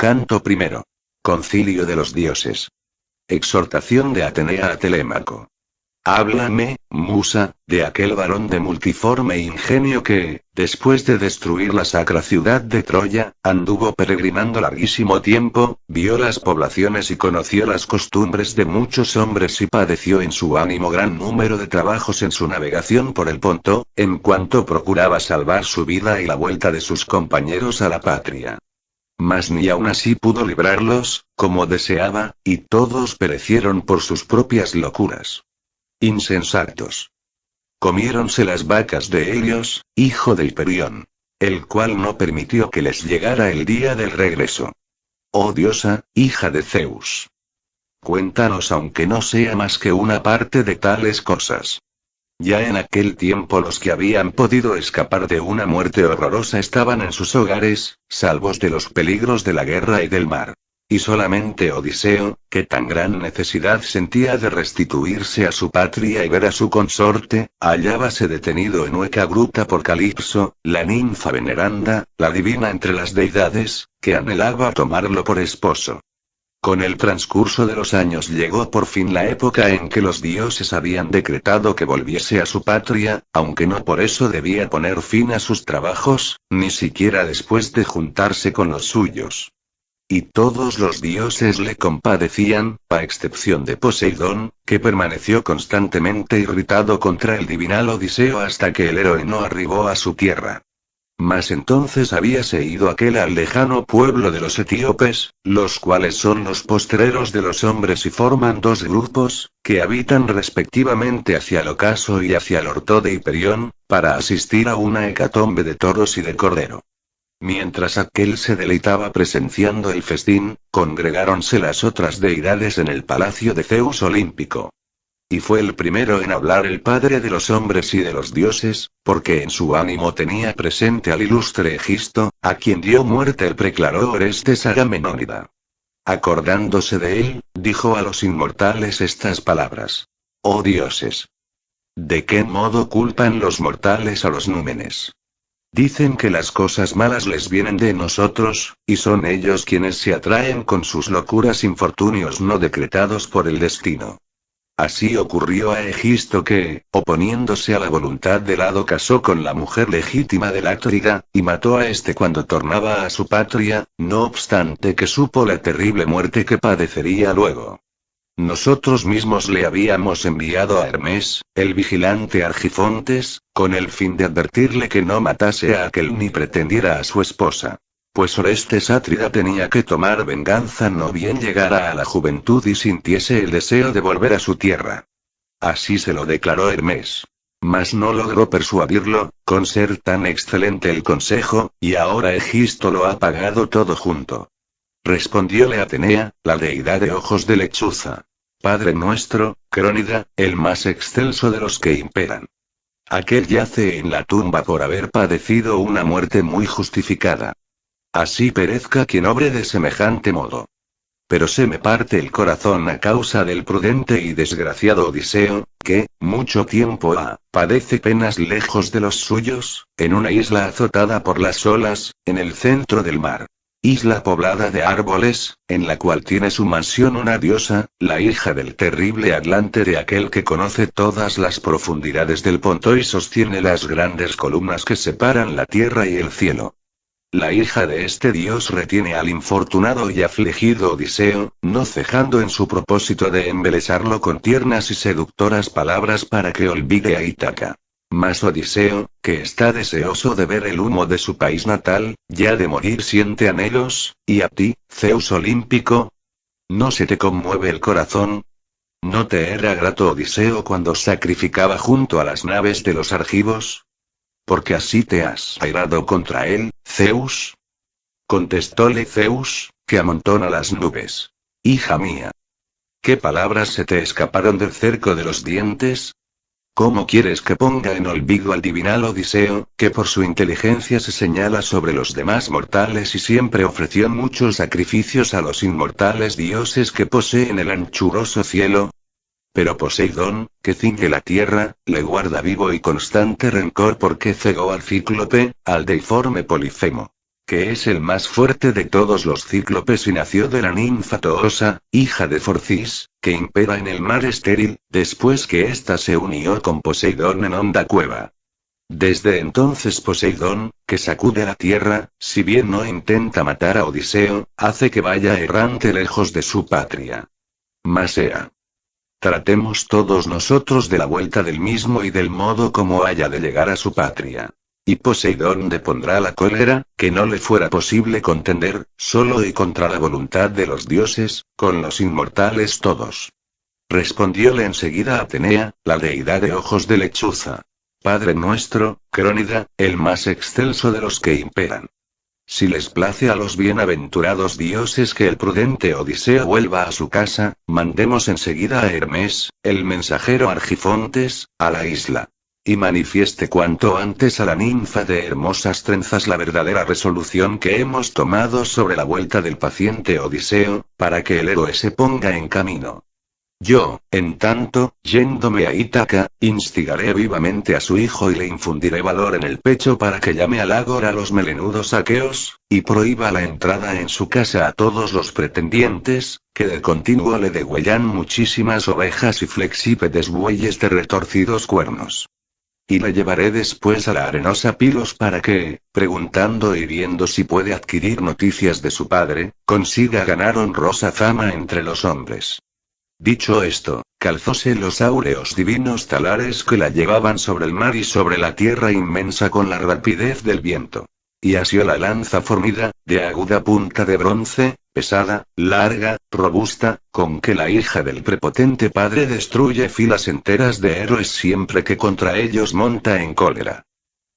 Canto primero. Concilio de los dioses. Exhortación de Atenea a Telémaco. Háblame, musa, de aquel varón de multiforme ingenio que, después de destruir la sacra ciudad de Troya, anduvo peregrinando larguísimo tiempo, vio las poblaciones y conoció las costumbres de muchos hombres y padeció en su ánimo gran número de trabajos en su navegación por el Ponto, en cuanto procuraba salvar su vida y la vuelta de sus compañeros a la patria. Mas ni aun así pudo librarlos, como deseaba, y todos perecieron por sus propias locuras. Insensatos. Comiéronse las vacas de Helios, hijo de Hiperión, el cual no permitió que les llegara el día del regreso. Oh diosa, hija de Zeus. Cuéntanos aunque no sea más que una parte de tales cosas. Ya en aquel tiempo los que habían podido escapar de una muerte horrorosa estaban en sus hogares, salvos de los peligros de la guerra y del mar. Y solamente Odiseo, que tan gran necesidad sentía de restituirse a su patria y ver a su consorte, hallábase detenido en hueca gruta por Calipso, la ninfa veneranda, la divina entre las deidades, que anhelaba tomarlo por esposo. Con el transcurso de los años llegó por fin la época en que los dioses habían decretado que volviese a su patria, aunque no por eso debía poner fin a sus trabajos, ni siquiera después de juntarse con los suyos. Y todos los dioses le compadecían, a excepción de Poseidón, que permaneció constantemente irritado contra el divinal Odiseo hasta que el héroe no arribó a su tierra. Mas entonces habíase ido aquel al lejano pueblo de los etíopes, los cuales son los postreros de los hombres y forman dos grupos, que habitan respectivamente hacia el ocaso y hacia el orto de Hiperión, para asistir a una hecatombe de toros y de cordero. Mientras aquel se deleitaba presenciando el festín, congregáronse las otras deidades en el palacio de Zeus olímpico. Y fue el primero en hablar el padre de los hombres y de los dioses, porque en su ánimo tenía presente al ilustre Egisto, a quien dio muerte el preclaro Orestes Agamenónida. Acordándose de él, dijo a los inmortales estas palabras. Oh dioses. ¿De qué modo culpan los mortales a los númenes? Dicen que las cosas malas les vienen de nosotros, y son ellos quienes se atraen con sus locuras infortunios no decretados por el destino. Así ocurrió a Egisto que, oponiéndose a la voluntad del hado, casó con la mujer legítima del Átrida, y mató a este cuando tornaba a su patria, no obstante que supo la terrible muerte que padecería luego. Nosotros mismos le habíamos enviado a Hermes, el vigilante Argifontes, con el fin de advertirle que no matase a aquel ni pretendiera a su esposa. Pues Orestes Átrida tenía que tomar venganza no bien llegara a la juventud y sintiese el deseo de volver a su tierra. Así se lo declaró Hermes. Mas no logró persuadirlo, con ser tan excelente el consejo, y ahora Egisto lo ha pagado todo junto. Respondióle Atenea, la deidad de ojos de lechuza. Padre nuestro, Crónida, el más excelso de los que imperan. Aquel yace en la tumba por haber padecido una muerte muy justificada. Así perezca quien obre de semejante modo. Pero se me parte el corazón a causa del prudente y desgraciado Odiseo, que, mucho tiempo ha, padece penas lejos de los suyos, en una isla azotada por las olas, en el centro del mar. Isla poblada de árboles, en la cual tiene su mansión una diosa, la hija del terrible Atlante, de aquel que conoce todas las profundidades del Ponto y sostiene las grandes columnas que separan la tierra y el cielo. La hija de este dios retiene al infortunado y afligido Odiseo, no cejando en su propósito de embelesarlo con tiernas y seductoras palabras para que olvide a Ítaca. Mas Odiseo, que está deseoso de ver el humo de su país natal, ya de morir siente anhelos, y a ti, Zeus olímpico, ¿no se te conmueve el corazón? ¿No te era grato Odiseo cuando sacrificaba junto a las naves de los argivos? ¿Porque así te has airado contra él, Zeus? Contestóle Zeus, que amontona las nubes. Hija mía. ¿Qué palabras se te escaparon del cerco de los dientes? ¿Cómo quieres que ponga en olvido al divinal Odiseo, que por su inteligencia se señala sobre los demás mortales y siempre ofreció muchos sacrificios a los inmortales dioses que poseen el anchuroso cielo? Pero Poseidón, que ciñe la tierra, le guarda vivo y constante rencor porque cegó al cíclope, al deiforme Polifemo. que es el más fuerte de todos los cíclopes y nació de la ninfa Toosa, hija de Forcis, que impera en el mar estéril, después que ésta se unió con Poseidón en honda cueva. Desde entonces Poseidón, que sacude la tierra, si bien no intenta matar a Odiseo, hace que vaya errante lejos de su patria. Mas tratemos todos nosotros de la vuelta del mismo y del modo como haya de llegar a su patria. Y Poseidón depondrá la cólera, que no le fuera posible contender, solo y contra la voluntad de los dioses, con los inmortales todos. Respondióle enseguida Atenea, la deidad de ojos de lechuza. Padre nuestro, Crónida, el más excelso de los que imperan. Si les place a los bienaventurados dioses que el prudente Odiseo vuelva a su casa, mandemos enseguida a Hermes, el mensajero Argifontes, a la isla. Y manifieste cuanto antes a la ninfa de hermosas trenzas la verdadera resolución que hemos tomado sobre la vuelta del paciente Odiseo, para que el héroe se ponga en camino. Yo, en tanto, yéndome a Ítaca, instigaré vivamente a su hijo y le infundiré valor en el pecho para que llame al ágora a los melenudos aqueos, y prohíba la entrada en su casa a todos los pretendientes, que de continuo le degüellan muchísimas ovejas y flexípedes bueyes de retorcidos cuernos. Y le llevaré después a la arenosa Pilos para que, preguntando y viendo si puede adquirir noticias de su padre, consiga ganar honrosa fama entre los hombres. Dicho esto, calzóse los áureos divinos talares que la llevaban sobre el mar y sobre la tierra inmensa con la rapidez del viento. Y asió la lanza fornida, de aguda punta de bronce, pesada, larga, robusta, con que la hija del prepotente padre destruye filas enteras de héroes siempre que contra ellos monta en cólera.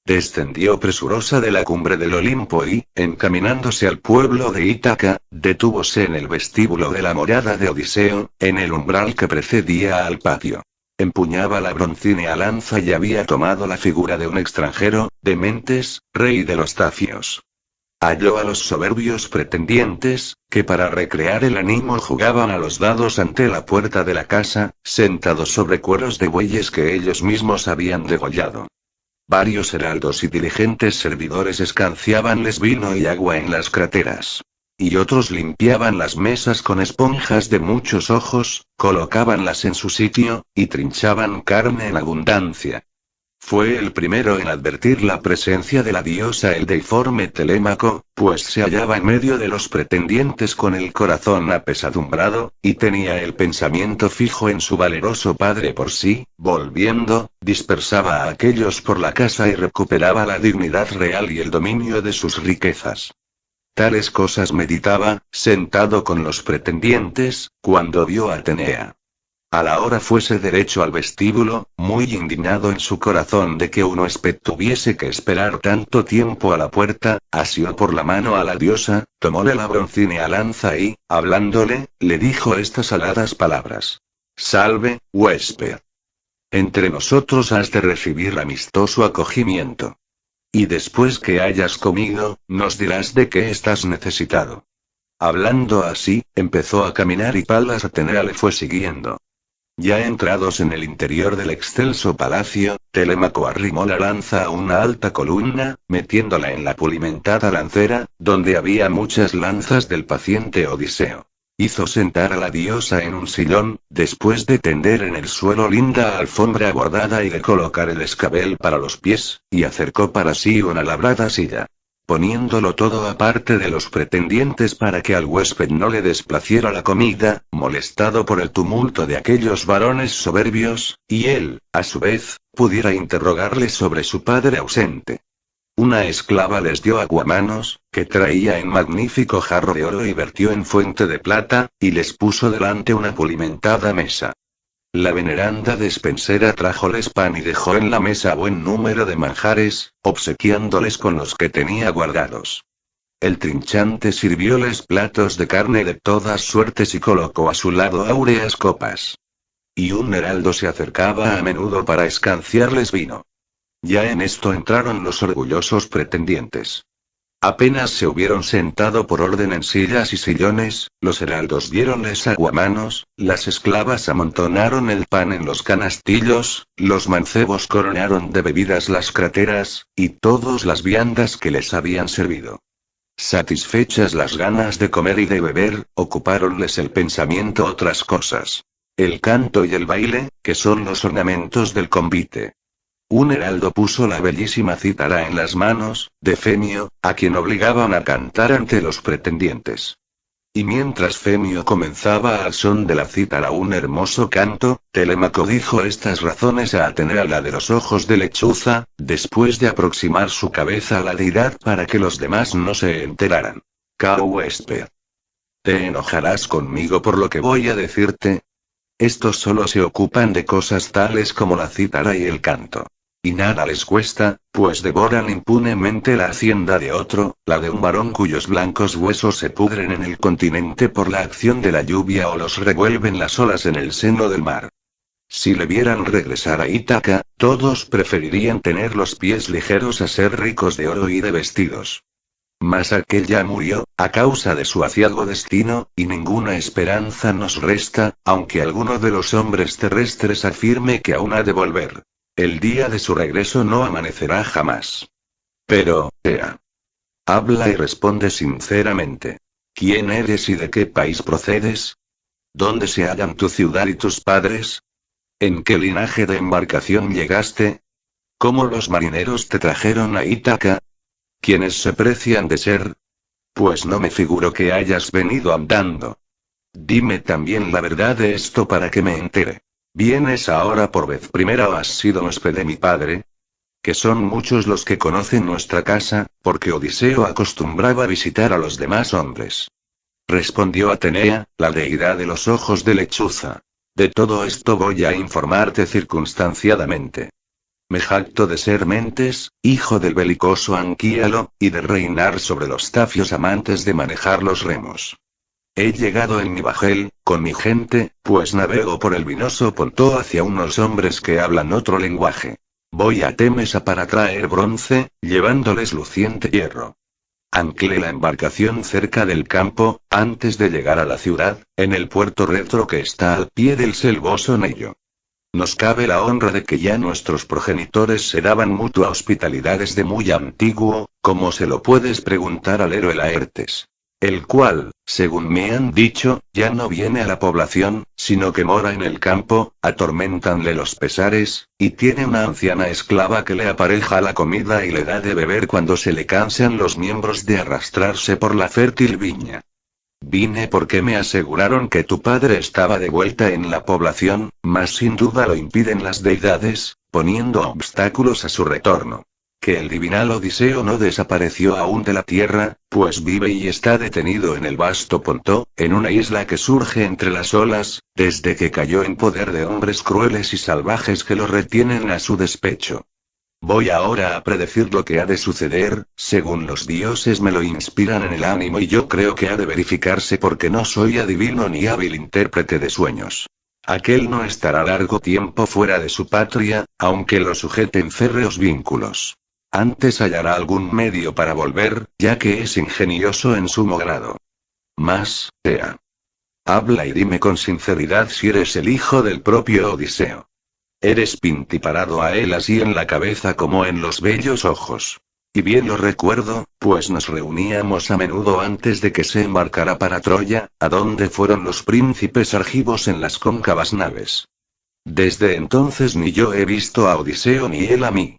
Descendió presurosa de la cumbre del Olimpo y, encaminándose al pueblo de Ítaca, detúvose en el vestíbulo de la morada de Odiseo, en el umbral que precedía al patio. Empuñaba la broncínea lanza y había tomado la figura de un extranjero, de Mentes, rey de los Tafios. Halló a los soberbios pretendientes, que para recrear el ánimo jugaban a los dados ante la puerta de la casa, sentados sobre cueros de bueyes que ellos mismos habían degollado. Varios heraldos y diligentes servidores escanciábanles vino y agua en las crateras. Y otros limpiaban las mesas con esponjas de muchos ojos, colocábanlas en su sitio, y trinchaban carne en abundancia. Fue el primero en advertir la presencia de la diosa el deiforme Telémaco, pues se hallaba en medio de los pretendientes con el corazón apesadumbrado, y tenía el pensamiento fijo en su valeroso padre por sí, volviendo, dispersaba a aquellos por la casa y recuperaba la dignidad real y el dominio de sus riquezas. Tales cosas meditaba, sentado con los pretendientes, cuando vio a Atenea. A la hora fuese derecho al vestíbulo, muy indignado en su corazón de que un huésped tuviese que esperar tanto tiempo a la puerta, asió por la mano a la diosa, tomóle la broncínea lanza y, hablándole, le dijo estas aladas palabras. Salve, huésped. Entre nosotros has de recibir amistoso acogimiento. Y después que hayas comido, nos dirás de qué estás necesitado. Hablando así, empezó a caminar y Palas Atenea le fue siguiendo. Ya entrados en el interior del excelso palacio, Telémaco arrimó la lanza a una alta columna, metiéndola en la pulimentada lancera, donde había muchas lanzas del paciente Odiseo. Hizo sentar a la diosa en un sillón, después de tender en el suelo linda alfombra bordada y de colocar el escabel para los pies, y acercó para sí una labrada silla. Poniéndolo todo aparte de los pretendientes para que al huésped no le desplaciera la comida, molestado por el tumulto de aquellos varones soberbios, y él, a su vez, pudiera interrogarle sobre su padre ausente. Una esclava les dio aguamanos, que traía en magnífico jarro de oro y vertió en fuente de plata, y les puso delante una pulimentada mesa. La veneranda despensera trájoles pan y dejó en la mesa buen número de manjares, obsequiándoles con los que tenía guardados. El trinchante sirvióles platos de carne de todas suertes y colocó a su lado áureas copas. Y un heraldo se acercaba a menudo para escanciarles vino. Ya en esto entraron los orgullosos pretendientes. Apenas se hubieron sentado por orden en sillas y sillones, los heraldos diéronles aguamanos, las esclavas amontonaron el pan en los canastillos, los mancebos coronaron de bebidas las crateras, y todos las viandas que les habían servido. Satisfechas las ganas de comer y de beber, ocupáronles el pensamiento otras cosas. El canto y el baile, que son los ornamentos del convite. Un heraldo puso la bellísima cítara en las manos de Femio, a quien obligaban a cantar ante los pretendientes. Y mientras Femio comenzaba al son de la cítara un hermoso canto, Telémaco dijo estas razones a Atenea, la de los ojos de lechuza, después de aproximar su cabeza a la deidad para que los demás no se enteraran. Huésped. ¿Te enojarás conmigo por lo que voy a decirte? Estos solo se ocupan de cosas tales como la cítara y el canto. Y nada les cuesta, pues devoran impunemente la hacienda de otro, la de un varón cuyos blancos huesos se pudren en el continente por la acción de la lluvia o los revuelven las olas en el seno del mar. Si le vieran regresar a Ítaca, todos preferirían tener los pies ligeros a ser ricos de oro y de vestidos. Mas aquel ya murió, a causa de su aciago destino, y ninguna esperanza nos resta, aunque alguno de los hombres terrestres afirme que aún ha de volver. El día de su regreso no amanecerá jamás. Pero, Ea. Habla y responde sinceramente. ¿Quién eres y de qué país procedes? ¿Dónde se hallan tu ciudad y tus padres? ¿En qué linaje de embarcación llegaste? ¿Cómo los marineros te trajeron a Ítaca? ¿Quiénes se precian de ser? Pues no me figuro que hayas venido andando. Dime también la verdad de esto para que me entere. ¿Vienes ahora por vez primera o has sido huésped de mi padre? Que son muchos los que conocen nuestra casa, porque Odiseo acostumbraba visitar a los demás hombres. Respondió Atenea, la deidad de los ojos de lechuza. De todo esto voy a informarte circunstanciadamente. Me jacto de ser Mentes, hijo del belicoso Anquíalo, y de reinar sobre los tafios amantes de manejar los remos. He llegado en mi bajel, con mi gente, pues navego por el vinoso Ponto hacia unos hombres que hablan otro lenguaje. Voy a Temesa para traer bronce, llevándoles luciente hierro. Anclé la embarcación cerca del campo, antes de llegar a la ciudad, en el puerto retro que está al pie del selvoso Nello. Nos cabe la honra de que ya nuestros progenitores se daban mutua hospitalidad desde muy antiguo, como se lo puedes preguntar al héroe Laertes. El cual, según me han dicho, ya no viene a la población, sino que mora en el campo, atorméntanle los pesares, y tiene una anciana esclava que le apareja la comida y le da de beber cuando se le cansan los miembros de arrastrarse por la fértil viña. Vine porque me aseguraron que tu padre estaba de vuelta en la población, mas sin duda lo impiden las deidades, poniendo obstáculos a su retorno. Que el divinal Odiseo no desapareció aún de la tierra, pues vive y está detenido en el vasto Ponto, en una isla que surge entre las olas, desde que cayó en poder de hombres crueles y salvajes que lo retienen a su despecho. Voy ahora a predecir lo que ha de suceder, según los dioses me lo inspiran en el ánimo y yo creo que ha de verificarse porque no soy adivino ni hábil intérprete de sueños. Aquel no estará largo tiempo fuera de su patria, aunque lo sujeten férreos vínculos. Antes hallará algún medio para volver, ya que es ingenioso en sumo grado. Mas, Ea. Habla y dime con sinceridad si eres el hijo del propio Odiseo. Eres pintiparado a él así en la cabeza como en los bellos ojos. Y bien lo recuerdo, pues nos reuníamos a menudo antes de que se embarcara para Troya, a donde fueron los príncipes argivos en las cóncavas naves. Desde entonces ni yo he visto a Odiseo ni él a mí.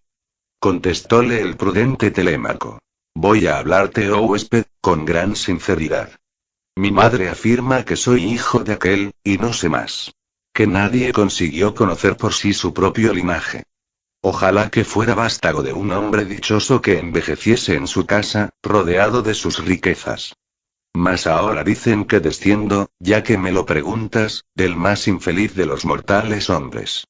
Contestóle el prudente Telémaco. Voy a hablarte, oh huésped, con gran sinceridad. Mi madre afirma que soy hijo de aquel, y no sé más. Que nadie consiguió conocer por sí su propio linaje. Ojalá que fuera vástago de un hombre dichoso que envejeciese en su casa, rodeado de sus riquezas. Mas ahora dicen que desciendo, ya que me lo preguntas, del más infeliz de los mortales hombres.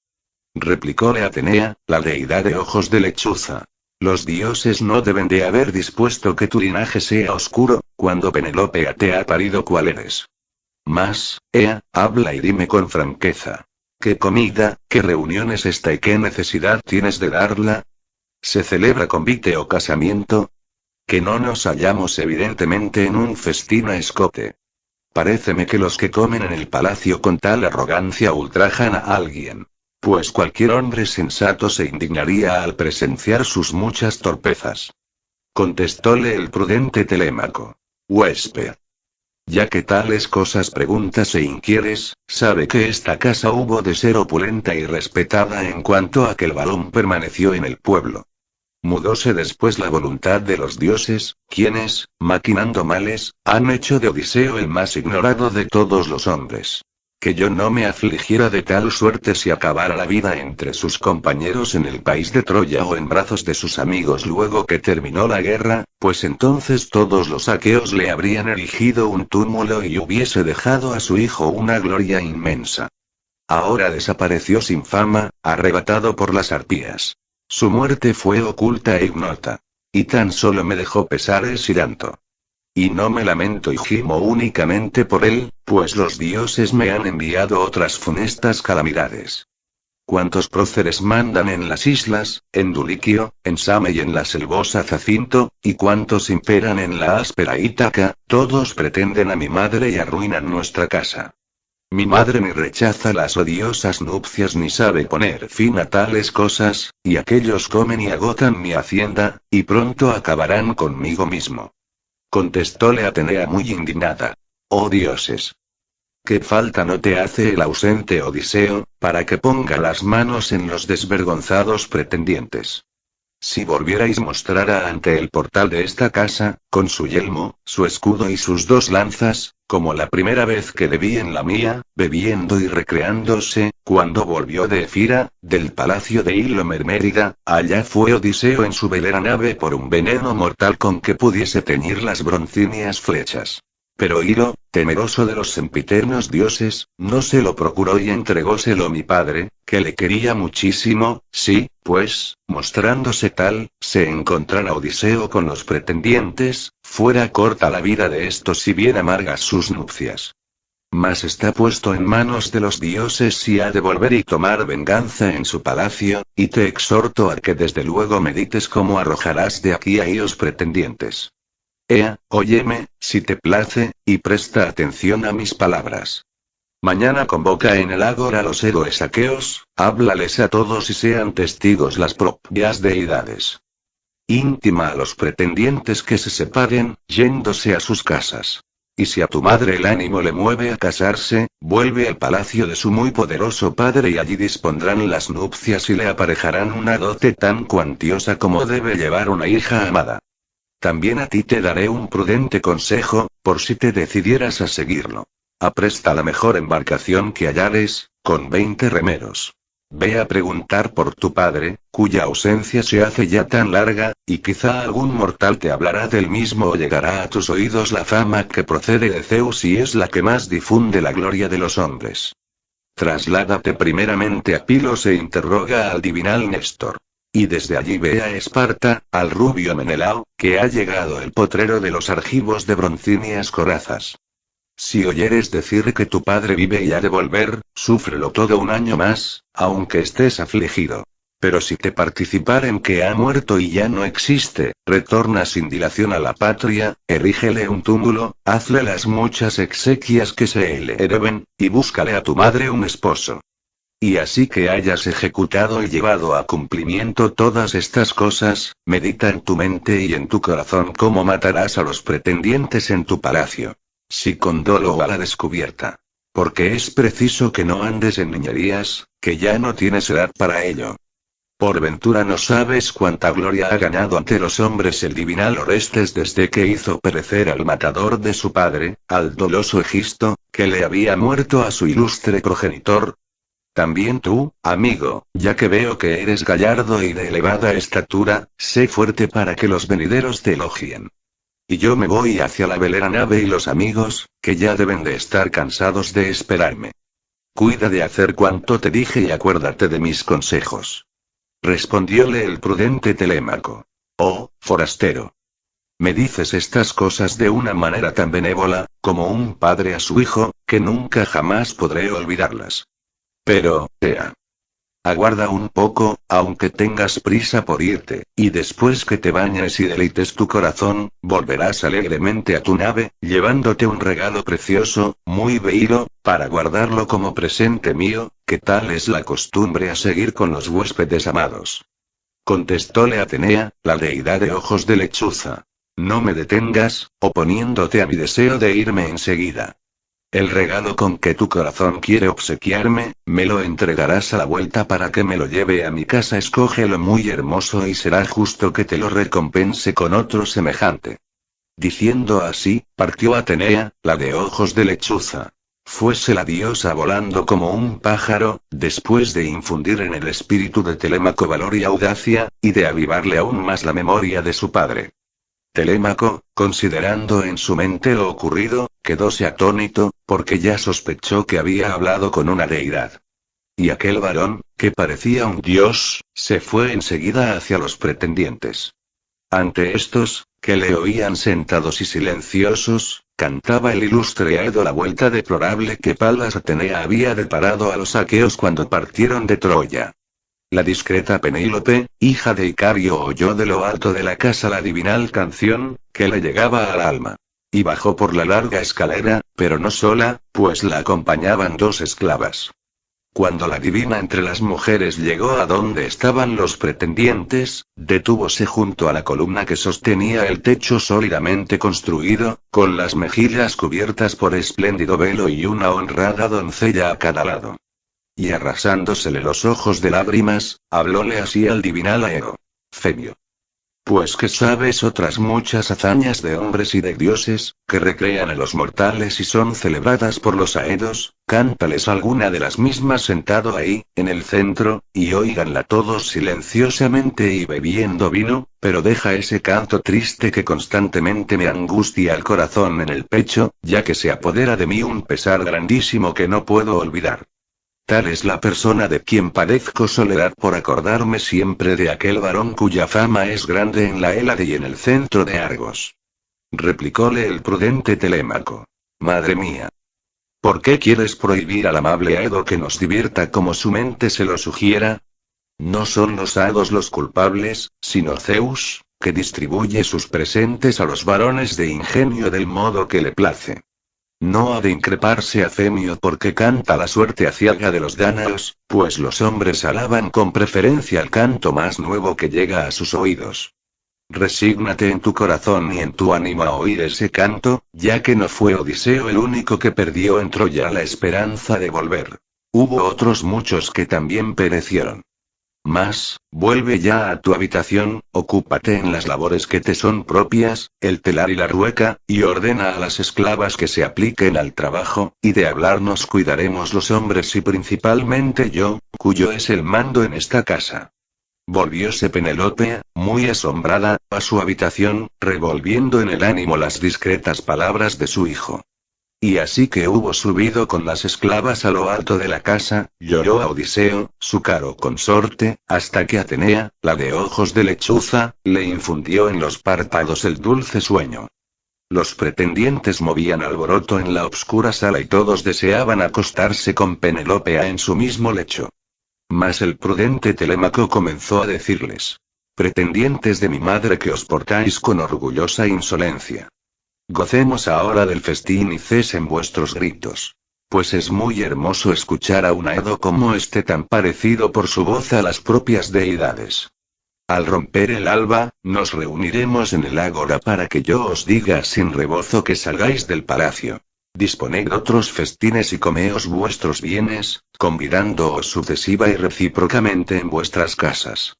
Replicóle Atenea, la deidad de ojos de lechuza. Los dioses no deben de haber dispuesto que tu linaje sea oscuro, cuando Penélope te ha parido cual eres. Mas, Ea, habla y dime con franqueza. ¿Qué comida, qué reunión es esta y qué necesidad tienes de darla? ¿Se celebra convite o casamiento? Que no nos hallamos evidentemente en un festín a escote. Paréceme que los que comen en el palacio con tal arrogancia ultrajan a alguien. Pues cualquier hombre sensato se indignaría al presenciar sus muchas torpezas. Contestóle el prudente Telémaco. Huésped. Ya que tales cosas preguntas e inquieres, sabe que esta casa hubo de ser opulenta y respetada en cuanto a que el varón permaneció en el pueblo. Mudóse después la voluntad de los dioses, quienes, maquinando males, han hecho de Odiseo el más ignorado de todos los hombres. Que yo no me afligiera de tal suerte si acabara la vida entre sus compañeros en el país de Troya o en brazos de sus amigos luego que terminó la guerra, pues entonces todos los aqueos le habrían erigido un túmulo y hubiese dejado a su hijo una gloria inmensa. Ahora desapareció sin fama, arrebatado por las arpías. Su muerte fue oculta e ignota. Y tan solo me dejó pesares y llanto. Y no me lamento y gimo únicamente por él, pues los dioses me han enviado otras funestas calamidades. Cuantos próceres mandan en las islas, en Duliquio, en Same y en la selvosa Zacinto, y cuantos imperan en la áspera Ítaca, todos pretenden a mi madre y arruinan nuestra casa. Mi madre ni rechaza las odiosas nupcias ni sabe poner fin a tales cosas, y aquellos comen y agotan mi hacienda, y pronto acabarán conmigo mismo. Contestóle Atenea muy indignada. Oh dioses. ¿Qué falta no te hace el ausente Odiseo, para que ponga las manos en los desvergonzados pretendientes? Si volvierais mostrara ante el portal de esta casa, con su yelmo, su escudo y sus dos lanzas, como la primera vez que le vi en la mía, bebiendo y recreándose, cuando volvió de Efira, del palacio de Hilo Mermérida, allá fue Odiseo en su velera nave por un veneno mortal con que pudiese teñir las broncíneas flechas. Pero Hilo, temeroso de los sempiternos dioses, no se lo procuró y entregóselo mi padre, que le quería muchísimo, sí, pues, mostrándose tal, se encontrara Odiseo con los pretendientes, fuera corta la vida de estos y bien amargas sus nupcias. Mas está puesto en manos de los dioses si ha de volver y tomar venganza en su palacio, y te exhorto a que desde luego medites cómo arrojarás de aquí a ellos pretendientes. Ea, óyeme, si te place, y presta atención a mis palabras. Mañana convoca en el ágora a los héroes aqueos, háblales a todos y sean testigos las propias deidades. Intima a los pretendientes que se separen, yéndose a sus casas. Y si a tu madre el ánimo le mueve a casarse, vuelve al palacio de su muy poderoso padre y allí dispondrán las nupcias y le aparejarán una dote tan cuantiosa como debe llevar una hija amada. También a ti te daré un prudente consejo, por si te decidieras a seguirlo. Apresta la mejor embarcación que hallares, con 20 remeros. Ve a preguntar por tu padre, cuya ausencia se hace ya tan larga, y quizá algún mortal te hablará del mismo o llegará a tus oídos la fama que procede de Zeus y es la que más difunde la gloria de los hombres. Trasládate primeramente a Pilos e interroga al divinal Néstor. Y desde allí ve a Esparta, al rubio Menelao, que ha llegado el potrero de los argivos de broncíneas corazas. Si oyeres decir que tu padre vive y ha de volver, súfrelo todo un año más, aunque estés afligido. Pero si te participaren que ha muerto y ya no existe, retorna sin dilación a la patria, erígele un túmulo, hazle las muchas exequias que se le hereben, y búscale a tu madre un esposo. Y así que hayas ejecutado y llevado a cumplimiento todas estas cosas, medita en tu mente y en tu corazón cómo matarás a los pretendientes en tu palacio. Si con dolo o a la descubierta. Porque es preciso que no andes en niñerías, que ya no tienes edad para ello. Por ventura no sabes cuánta gloria ha ganado ante los hombres el divinal Orestes desde que hizo perecer al matador de su padre, al doloso Egisto, que le había muerto a su ilustre progenitor. También tú, amigo, ya que veo que eres gallardo y de elevada estatura, sé fuerte para que los venideros te elogien. Y yo me voy hacia la velera nave y los amigos, que ya deben de estar cansados de esperarme. Cuida de hacer cuanto te dije y acuérdate de mis consejos. Respondióle el prudente Telémaco. Oh, forastero. Me dices estas cosas de una manera tan benévola, como un padre a su hijo, que nunca jamás podré olvidarlas. Pero, aguarda un poco, aunque tengas prisa por irte, y después que te bañes y deleites tu corazón, volverás alegremente a tu nave, llevándote un regalo precioso, muy bello, para guardarlo como presente mío, que tal es la costumbre a seguir con los huéspedes amados. Contestóle Atenea, la deidad de ojos de lechuza. No me detengas, oponiéndote a mi deseo de irme enseguida. El regalo con que tu corazón quiere obsequiarme, me lo entregarás a la vuelta para que me lo lleve a mi casa. Escógelo muy hermoso y será justo que te lo recompense con otro semejante. Diciendo así, partió Atenea, la de ojos de lechuza. Fuese la diosa volando como un pájaro, después de infundir en el espíritu de Telémaco valor y audacia, y de avivarle aún más la memoria de su padre. Telémaco, considerando en su mente lo ocurrido, quedóse atónito, porque ya sospechó que había hablado con una deidad. Y aquel varón, que parecía un dios, se fue enseguida hacia los pretendientes. Ante estos, que le oían sentados y silenciosos, cantaba el ilustre Aedo la vuelta deplorable que Palas Atenea había deparado a los aqueos cuando partieron de Troya. La discreta Penélope, hija de Icario, oyó de lo alto de la casa la divinal canción, que le llegaba al alma. Y bajó por la larga escalera, pero no sola, pues la acompañaban dos esclavas. Cuando la divina entre las mujeres llegó a donde estaban los pretendientes, detúvose junto a la columna que sostenía el techo sólidamente construido, con las mejillas cubiertas por espléndido velo y una honrada doncella a cada lado. Y arrasándosele los ojos de lágrimas, hablóle así al divinal Aedo. Femio. Pues que sabes otras muchas hazañas de hombres y de dioses, que recrean a los mortales y son celebradas por los aedos, cántales alguna de las mismas sentado ahí, en el centro, y óiganla todos silenciosamente y bebiendo vino, pero deja ese canto triste que constantemente me angustia el corazón en el pecho, ya que se apodera de mí un pesar grandísimo que no puedo olvidar. Tal es la persona de quien padezco soledad por acordarme siempre de aquel varón cuya fama es grande en la Hélade y en el centro de Argos. Replicóle el prudente Telémaco. Madre mía. ¿Por qué quieres prohibir al amable Aedo que nos divierta como su mente se lo sugiera? No son los hados los culpables, sino Zeus, que distribuye sus presentes a los varones de ingenio del modo que le place. No ha de increparse a Femio porque canta la suerte aciaga de los dánaos, pues los hombres alaban con preferencia el canto más nuevo que llega a sus oídos. Resígnate en tu corazón y en tu ánimo a oír ese canto, ya que no fue Odiseo el único que perdió en Troya la esperanza de volver. Hubo otros muchos que también perecieron. Mas, vuelve ya a tu habitación, ocúpate en las labores que te son propias, el telar y la rueca, y ordena a las esclavas que se apliquen al trabajo, y de hablar nos cuidaremos los hombres y principalmente yo, cuyo es el mando en esta casa. Volvióse Penélope, muy asombrada, a su habitación, revolviendo en el ánimo las discretas palabras de su hijo. Y así que hubo subido con las esclavas a lo alto de la casa, lloró a Odiseo, su caro consorte, hasta que Atenea, la de ojos de lechuza, le infundió en los párpados el dulce sueño. Los pretendientes movían alboroto en la obscura sala y todos deseaban acostarse con Penélope en su mismo lecho. Mas el prudente Telémaco comenzó a decirles: pretendientes de mi madre que os portáis con orgullosa insolencia. Gocemos ahora del festín y cesen vuestros gritos. Pues es muy hermoso escuchar a un Aedo como este tan parecido por su voz a las propias deidades. Al romper el alba, nos reuniremos en el ágora para que yo os diga sin rebozo que salgáis del palacio. Disponed otros festines y comeos vuestros bienes, convidándoos sucesiva y recíprocamente en vuestras casas.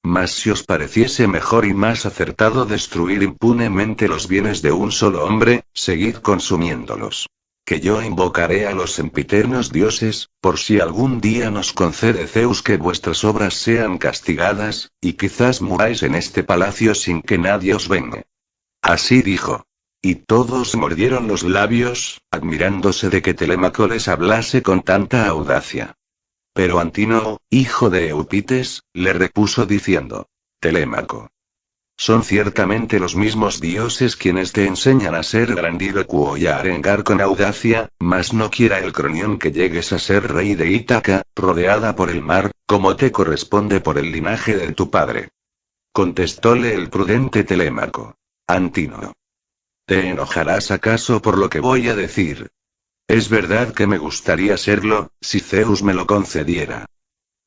Mas si os pareciese mejor y más acertado destruir impunemente los bienes de un solo hombre, seguid consumiéndolos. Que yo invocaré a los sempiternos dioses, por si algún día nos concede Zeus que vuestras obras sean castigadas, y quizás muráis en este palacio sin que nadie os vengue. Así dijo. Y todos mordieron los labios, admirándose de que Telémaco les hablase con tanta audacia. Pero Antínoe, hijo de Eupites, le repuso diciendo: Telémaco. Son ciertamente los mismos dioses quienes te enseñan a ser grandílocuo y a arengar con audacia, mas no quiera el Cronión que llegues a ser rey de Ítaca, rodeada por el mar, como te corresponde por el linaje de tu padre. Contestóle el prudente Telémaco. Antínoe. ¿Te enojarás acaso por lo que voy a decir? Es verdad que me gustaría serlo, si Zeus me lo concediera.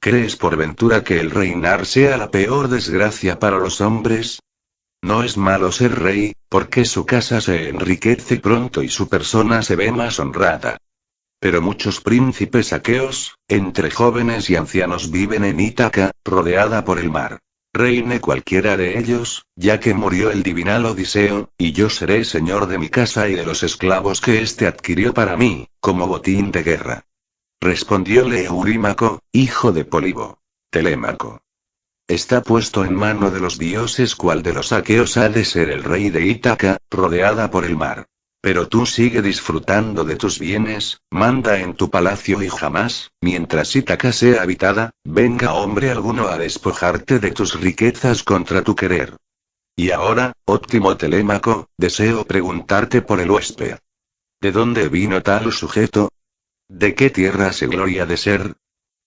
¿Crees por ventura que el reinar sea la peor desgracia para los hombres? No es malo ser rey, porque su casa se enriquece pronto y su persona se ve más honrada. Pero muchos príncipes aqueos, entre jóvenes y ancianos viven en Ítaca, rodeada por el mar. Reine cualquiera de ellos, ya que murió el divinal Odiseo, y yo seré señor de mi casa y de los esclavos que éste adquirió para mí, como botín de guerra. Respondióle Eurímaco, hijo de Polibo. Telémaco. Está puesto en mano de los dioses cuál de los aqueos ha de ser el rey de Ítaca, rodeada por el mar. Pero tú sigue disfrutando de tus bienes, manda en tu palacio y jamás, mientras Ítaca sea habitada, venga hombre alguno a despojarte de tus riquezas contra tu querer. Y ahora, óptimo Telémaco, deseo preguntarte por el huésped. ¿De dónde vino tal sujeto? ¿De qué tierra se gloria de ser?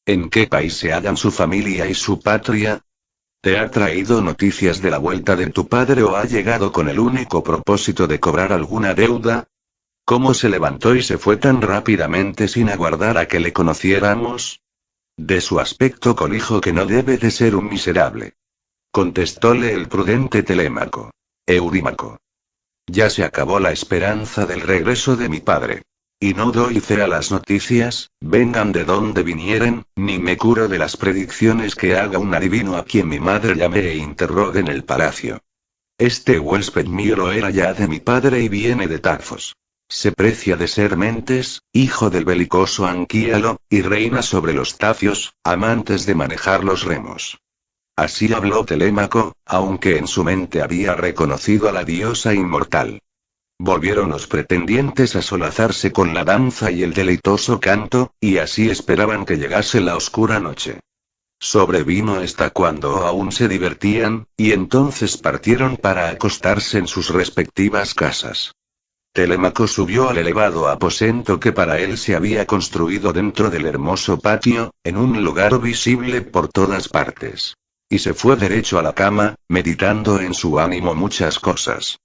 ¿En qué país se hallan su familia y su patria? ¿Te ha traído noticias de la vuelta de tu padre o ha llegado con el único propósito de cobrar alguna deuda? ¿Cómo se levantó y se fue tan rápidamente sin aguardar a que le conociéramos? De su aspecto colijo que no debe de ser un miserable. Contestóle el prudente Telémaco. Eurímaco. Ya se acabó la esperanza del regreso de mi padre. Y no doy fe a las noticias, vengan de donde vinieren, ni me curo de las predicciones que haga un adivino a quien mi madre llame e interrogue en el palacio. Este huésped mío lo era ya de mi padre y viene de Tafos. Se precia de ser Mentes, hijo del belicoso Anquíalo, y reina sobre los tafios, amantes de manejar los remos. Así habló Telémaco, aunque en su mente había reconocido a la diosa inmortal. Volvieron los pretendientes a solazarse con la danza y el deleitoso canto, y así esperaban que llegase la oscura noche. Sobrevino esta cuando aún se divertían, y entonces partieron para acostarse en sus respectivas casas. Telémaco subió al elevado aposento que para él se había construido dentro del hermoso patio, en un lugar visible por todas partes. Y se fue derecho a la cama, meditando en su ánimo muchas cosas.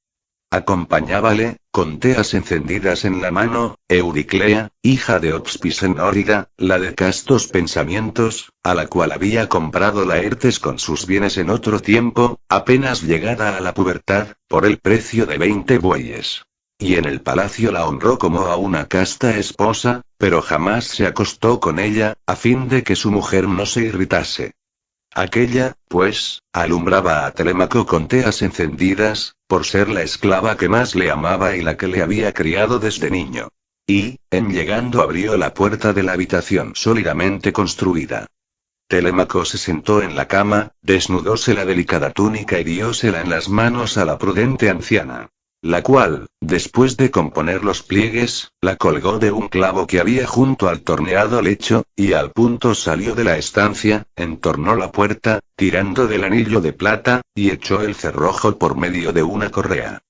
Acompañábale, con teas encendidas en la mano, Euriclea, hija de Oxpisenórida, la de castos pensamientos, a la cual había comprado Laertes con sus bienes en otro tiempo, apenas llegada a la pubertad, por el precio de 20 bueyes. Y en el palacio la honró como a una casta esposa, pero jamás se acostó con ella, a fin de que su mujer no se irritase. Aquella, pues, alumbraba a Telémaco con teas encendidas, por ser la esclava que más le amaba y la que le había criado desde niño. Y, en llegando abrió la puerta de la habitación sólidamente construida. Telémaco se sentó en la cama, desnudóse la delicada túnica y diósela en las manos a la prudente anciana. La cual, después de componer los pliegues, la colgó de un clavo que había junto al torneado lecho, y al punto salió de la estancia, entornó la puerta, tirando del anillo de plata, y echó el cerrojo por medio de una correa.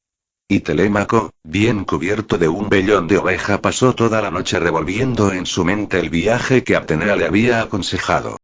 Y Telémaco, bien cubierto de un vellón de oveja, pasó toda la noche revolviendo en su mente el viaje que Atenea le había aconsejado.